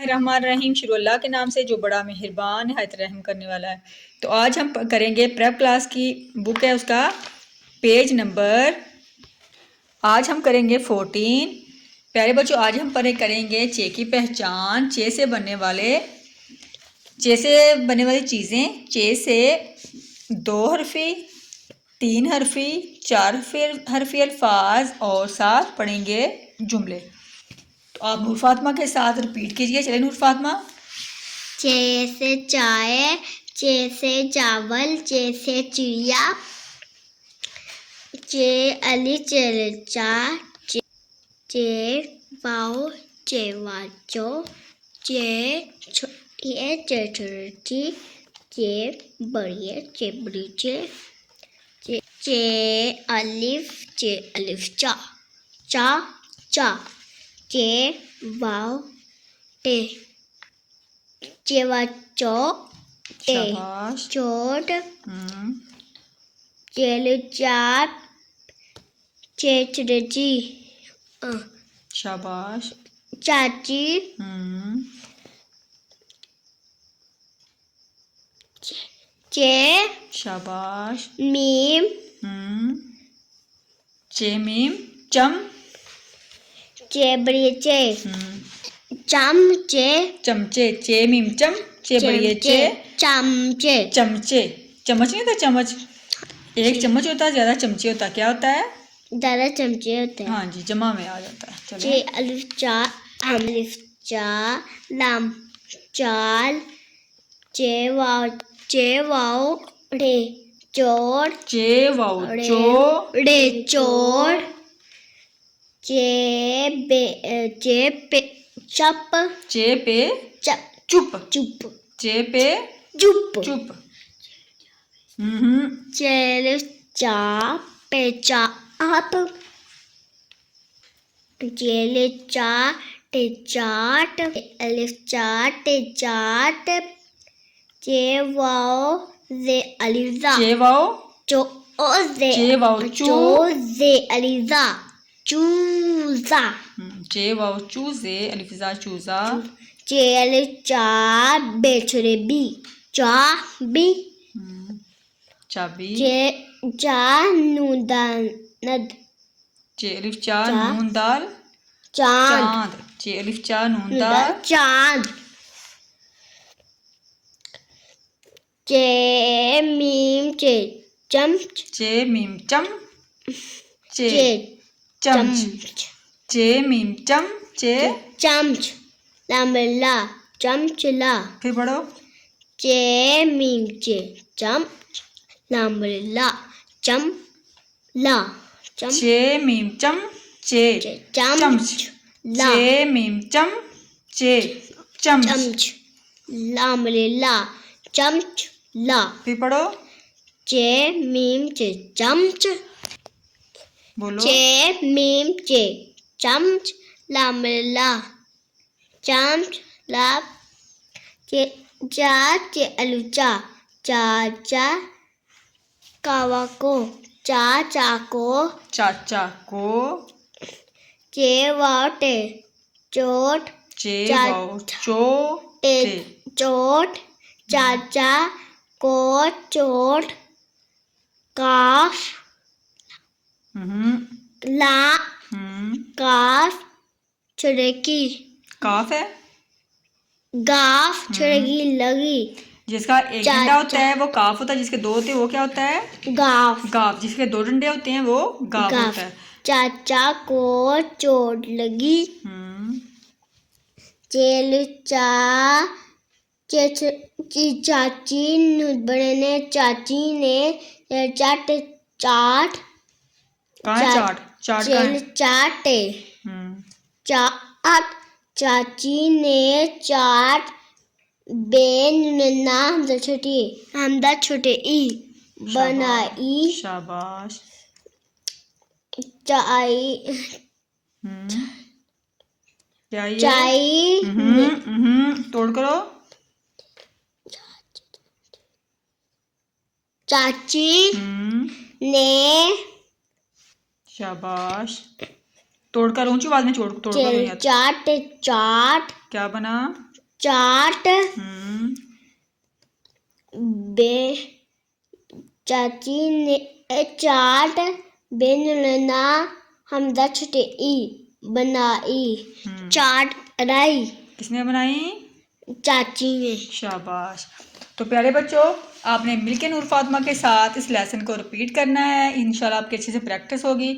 बिस्मिल्लाहिर्रहमानिर्रहीम। शुरू अल्लाह के नाम से जो बड़ा मेहरबान निहायत रहम करने वाला है। तो आज हम करेंगे प्रेप क्लास की बुक है उसका पेज नंबर, आज हम करेंगे 14। प्यारे बच्चों, आज हम करेंगे चे की पहचान। चे से बनने वाली चीज़ें। चे से 2 हरफी, 3 हरफी, 4 हरफी अल्फाज और साथ पढ़ेंगे जुमले। तो आप नूर फातिमा के साथ रिपीट कीजिए। चले नूर फातिमा। चे से चाय, चे से चावल, चे से चिड़िया, चे अली चा, चे वाओ चे वाचो, चे छोटी चे छोटी, चे बड़ी चे बड़ी चे अलिफ चा चा चा, चे वाओ टे, चेवा चो टे चोट, चेलु चाप, चेचरची शाबाश। चाची, चे शाबाश। मीम, चे मीम चम, चे बड़ी चे चमचे, चमचे। चे मीम चम, चे बड़ी चे चमचे। चमचे। चम्मच नहीं होता, चम्मच एक चम्मच होता है, ज्यादा चमचे होता है। क्या होता है? ज्यादा चमचे होते हैं। हाँ जी, जमा में आ जाता है। चे अलिफ चा लाम चाल, चे वाओ रे चोर, चे वाओ चो रे चोर, चे पे चप, चे पे चुप चुप, चे पे चुप चुप। चे चा पे चाप, चे चा टे चाट, अलिफ चाट टे चाट, चे वाओ जे अलिजा, चे वाओ चो जे, चे वाओ चू जे अलिजा चूजा, चे वाओ चूजे अलिफजा चूजा, चे अलिफ चा बे छोरे बी चा बी, चाबी। चे चा नून दाल नद, चे अलिफ चा नून दाल चांद, चे अलिफ चा नून दाल चांद, चे मीम चे चमच, चे मीम चम, चे चमच, चे मीम चम, चे चमच, लामला चमचला। फिर पढ़ो। चे मीम चे चमच, लामला चम ला चे मीम चम, चे चमच, चे मीम चम, चे चमच, लामला चमच ला। फिर पढ़ो। चे मीम चे चमच, बोलो। चे मीम चे चमच, लामला चमच ला, चे चा चे अलूचा चाचा, कावा को चाचा को, चाचा को, चे वाटे चोट, चे वाओ चो टे चोट, चाचा को चोट, काफ ला काफ छुड़की, काफ है गाफ छुड़की लगी। जिसका एक डंडा होता है वो काफ होता है, जिसके 2 होते हैं वो क्या होता है? गाफ। गाफ। जिसके 2 डंडे होते हैं वो गाफ होता है। चाचा को चोट लगी, चेलुचा चाची बड़े ने चाची ने चाट चाट चाट चाटे चाट, चाची ने चाट बेन ना हमदा छोटे ई बनाई। शाबाश। चाय चाय तोड़ करो। चाची ने शाबाश। तोड़कर ऊंची आवाज में तोड़ चाट चाट क्या बना? चाट हम्म, बे चाची ने चाट बेनना हमदा छुटे ई बनाई चाट राई किसने बनाई? चाची ने। शाबाश। तो प्यारे बच्चों, आपने मिलके नूर फातिमा के साथ इस लेसन को रिपीट करना है। इंशाल्लाह आपकी अच्छे से प्रैक्टिस होगी।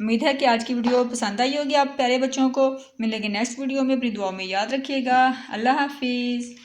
उम्मीद है कि आज की वीडियो पसंद आई होगी आप प्यारे बच्चों को। मिलेंगे नेक्स्ट वीडियो में, अपनी दुआ में याद रखिएगा। अल्लाह हाफिज़।